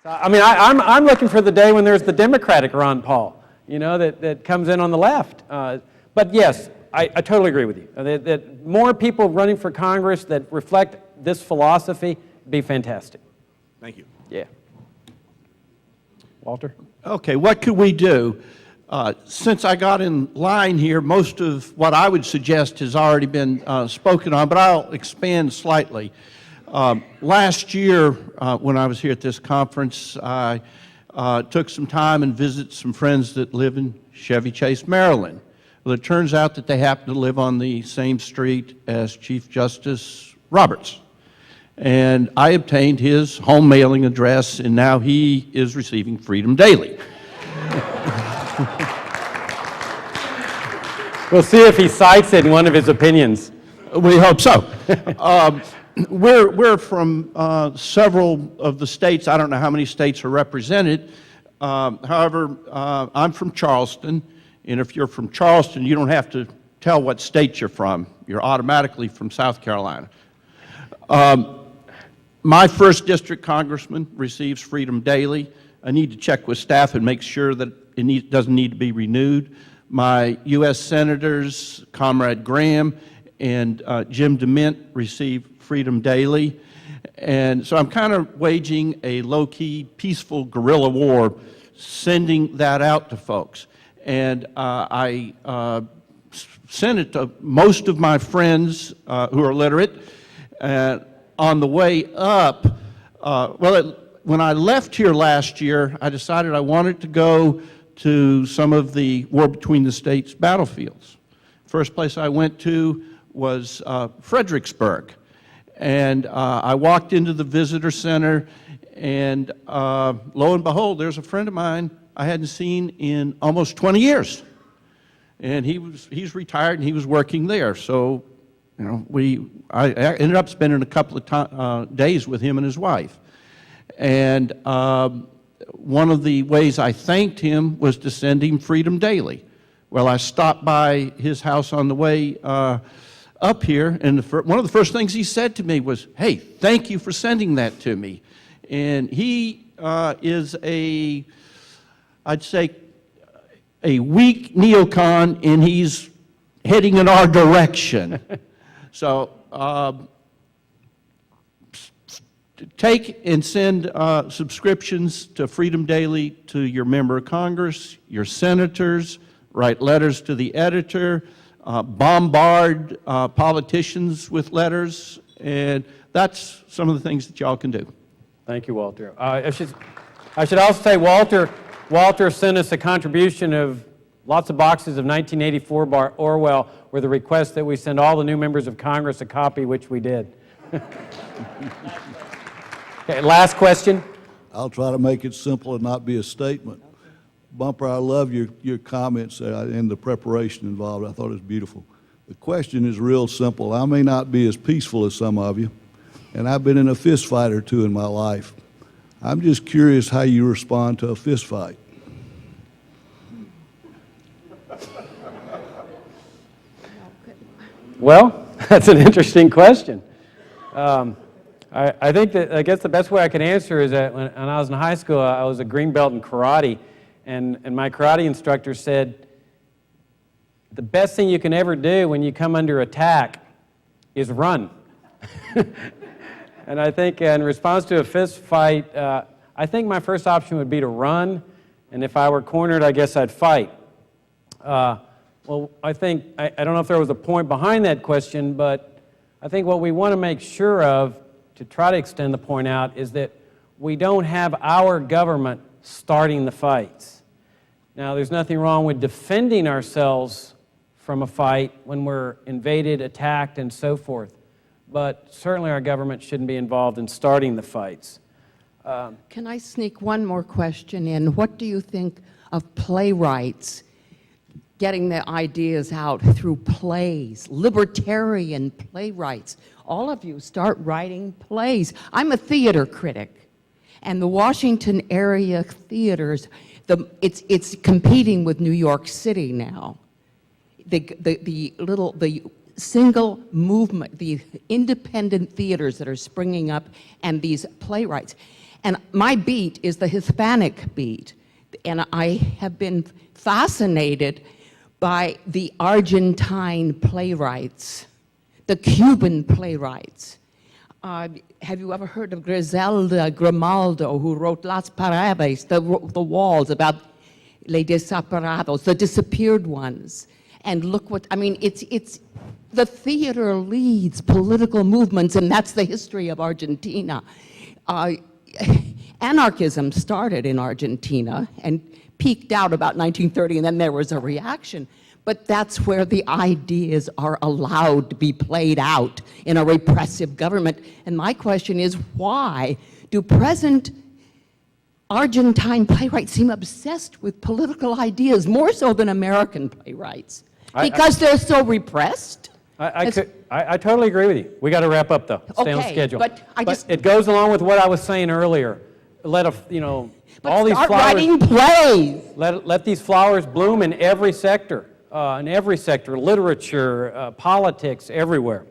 So, I mean, I'm looking for the day when there's the Democratic Ron Paul, you know, that comes in on the left. But yes, I totally agree with you. That more people running for Congress that reflect this philosophy would be fantastic. Thank you. Yeah. Walter? Okay, what could we do? Since I got in line here, most of what I would suggest has already been spoken on, but I'll expand slightly. Last year, when I was here at this conference, I took some time and visited some friends that live in Chevy Chase, Maryland. Well, it turns out that they happen to live on the same street as Chief Justice Roberts. And I obtained his home mailing address, and now he is receiving Freedom Daily. We'll see if he cites it in one of his opinions. We hope so. We're from several of the states. I don't know how many states are represented. However, I'm from Charleston, and if you're from Charleston, you don't have to tell what state you're from. You're automatically from South Carolina. My first district congressman receives Freedom Daily. I need to check with staff and make sure that it doesn't need to be renewed. My U.S. Senators, Comrade Graham and Jim DeMint, receive Freedom Daily. And so I'm kind of waging a low-key, peaceful guerrilla war, sending that out to folks. And I sent it to most of my friends who are literate. On the way up, when I left here last year, I decided I wanted to go to some of the War Between the States battlefields. First place I went to was Fredericksburg. And I walked into the visitor center, and lo and behold, there's a friend of mine I hadn't seen in almost 20 years. And he's retired, and he was working there. So, you know, I ended up spending a couple of days with him and his wife. And one of the ways I thanked him was to send him Freedom Daily. Well, I stopped by his house on the way up here, and one of the first things he said to me was, "Hey, thank you for sending that to me." And he is I'd say, a weak neocon, and he's heading in our direction. So take and send subscriptions to Freedom Daily to your member of Congress, your senators, write letters to the editor, bombard politicians with letters, and that's some of the things that y'all can do. Thank you, Walter. I should also say Walter sent us a contribution of lots of boxes of 1984 by Orwell with a request that we send all the new members of Congress a copy, which we did. Okay, last question. I'll try to make it simple and not be a statement. Bumper, I love your comments and the preparation involved. I thought it was beautiful. The question is real simple. I may not be as peaceful as some of you, and I've been in a fist fight or two in my life. I'm just curious how you respond to a fist fight. Well, that's an interesting question. I think that, I guess the best way I can answer is that when I was in high school, I was a green belt in karate, and my karate instructor said, the best thing you can ever do when you come under attack is run. And I think in response to a fist fight, I think my first option would be to run, and if I were cornered, I guess I'd fight. Well, I think, I don't know if there was a point behind that question, but I think what we want to make sure of, to try to extend the point out, is that we don't have our government starting the fights. Now, there's nothing wrong with defending ourselves from a fight when we're invaded, attacked, and so forth. But certainly our government shouldn't be involved in starting the fights. Can I sneak one more question in? What do you think of playwrights getting their ideas out through plays, libertarian playwrights? All of you start writing plays. I'm a theater critic, and the Washington area theaters, it's competing with New York City now. The single movement, the independent theaters that are springing up, and these playwrights. And my beat is the Hispanic beat. And I have been fascinated by the Argentine playwrights, the Cuban playwrights. Have you ever heard of Griselda Grimaldo, who wrote Las Paredes, the walls, about Les Desamparados, the disappeared ones? And look what, I mean, it's the theater leads political movements, and that's the history of Argentina. Anarchism started in Argentina and peaked out about 1930, and then there was a reaction. But that's where the ideas are allowed to be played out in a repressive government. And my question is, why do present Argentine playwrights seem obsessed with political ideas, more so than American playwrights? Because they're so repressed? I totally agree with you. We got to wrap up, though. Stay on Okay, schedule. but it goes along with what I was saying earlier. Let all these start flowers. writing plays. Let these flowers bloom in every sector, literature, politics, everywhere.